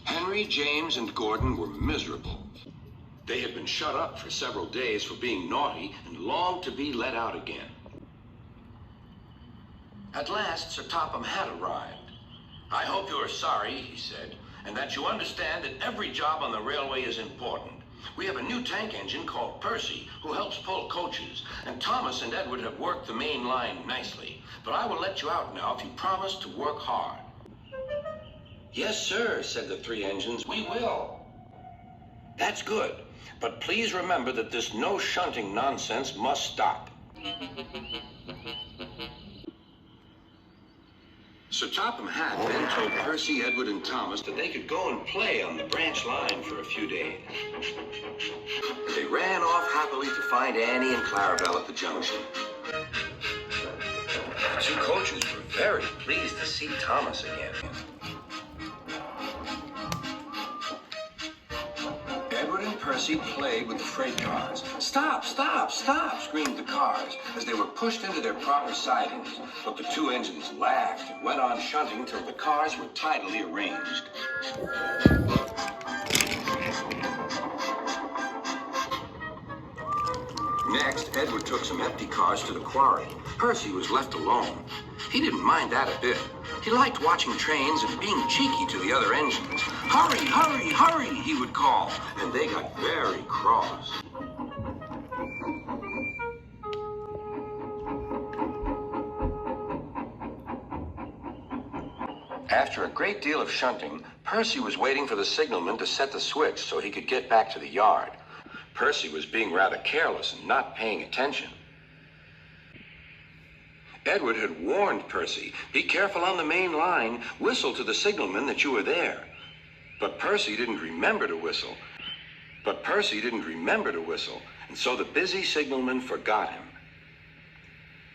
Henry, James, and Gordon were miserable. They had been shut up for several days for being naughty and longed to be let out again. At last, Sir Topham had arrived. "I hope you are sorry," he said, "and that you understand that every job on the railway is important. We have a new tank engine called Percy, who helps pull coaches, and Thomas and Edward have worked the main line nicely. But I will let you out now if you promise to work hard." "Yes, sir," said the three engines. "We will." "That's good. But please remember that this no shunting nonsense must stop." Sir Topham Hatt then told Percy, Edward, and Thomas that they could go and play on the branch line for a few days. They ran off happily to find Annie and Clarabelle at the junction. The two coaches were very pleased to see Thomas again. Edward and Percy played with the freight cars. "Stop, stop, stop," screamed the cars as they were pushed into their proper sidings. But the two engines laughed and went on shunting till the cars were tidily arranged. Next, Edward took some empty cars to the quarry. Percy was left alone. He didn't mind that a bit. He liked watching trains and being cheeky to the other engines. "Hurry, hurry, hurry," he would call, and they got very cross. After a great deal of shunting, Percy was waiting for the signalman to set the switch so he could get back to the yard. Percy was being rather careless and not paying attention. Edward had warned Percy, "Be careful on the main line. Whistle to the signalman that you are there." But Percy didn't remember to whistle. And so the busy signalman forgot him.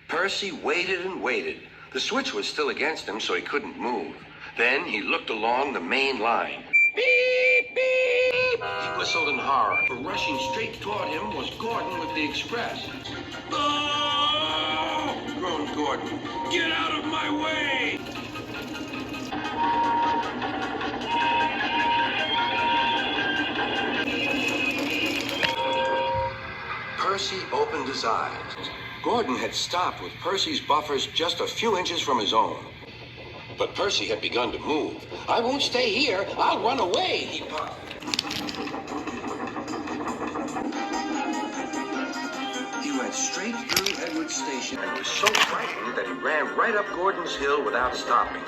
Percy waited and waited. The switch was still against him, so he couldn't move. Then he looked along the main line. "Beep, beep!" He whistled in horror, for rushing straight toward him was Gordon with the express. "Oh!" groaned Gordon. "Get out of my way!" Percy opened his eyes. Gordon had stopped with Percy's buffers just a few inches from his own. But Percy had begun to move. "I won't stay here. I'll run away," he puffed. He went straight through Edward's station and was so frightened that he ran right up Gordon's hill without stopping.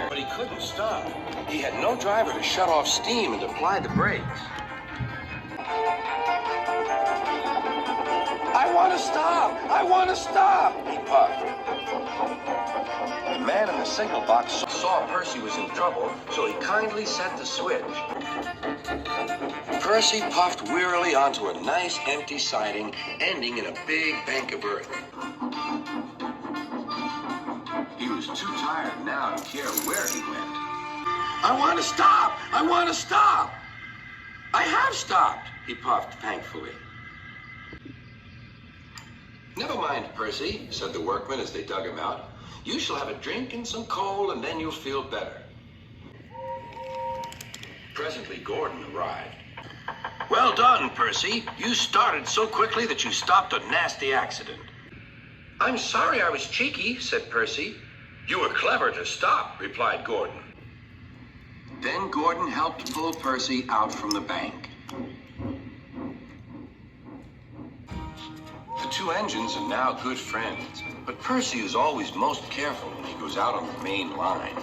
But he couldn't stop. He had no driver to shut off steam and apply the brakes. "I want to stop! I want to stop!" he puffed. The man in the signal box saw Percy was in trouble, so he kindly set the switch. Percy puffed wearily onto a nice empty siding, ending in a big bank of earth. He was too tired now to care where he went. "I want to stop! I want to stop! I have stopped!" he puffed thankfully. "Never mind, Percy," said the workmen as they dug him out. "You shall have a drink and some coal, and then you'll feel better." Presently, Gordon arrived. "Well done, Percy. You started so quickly that you stopped a nasty accident." "I'm sorry I was cheeky," said Percy. "You were clever to stop," replied Gordon. Then Gordon helped pull Percy out from the bank. The two engines are now good friends, but Percy is always most careful when he goes out on the main line.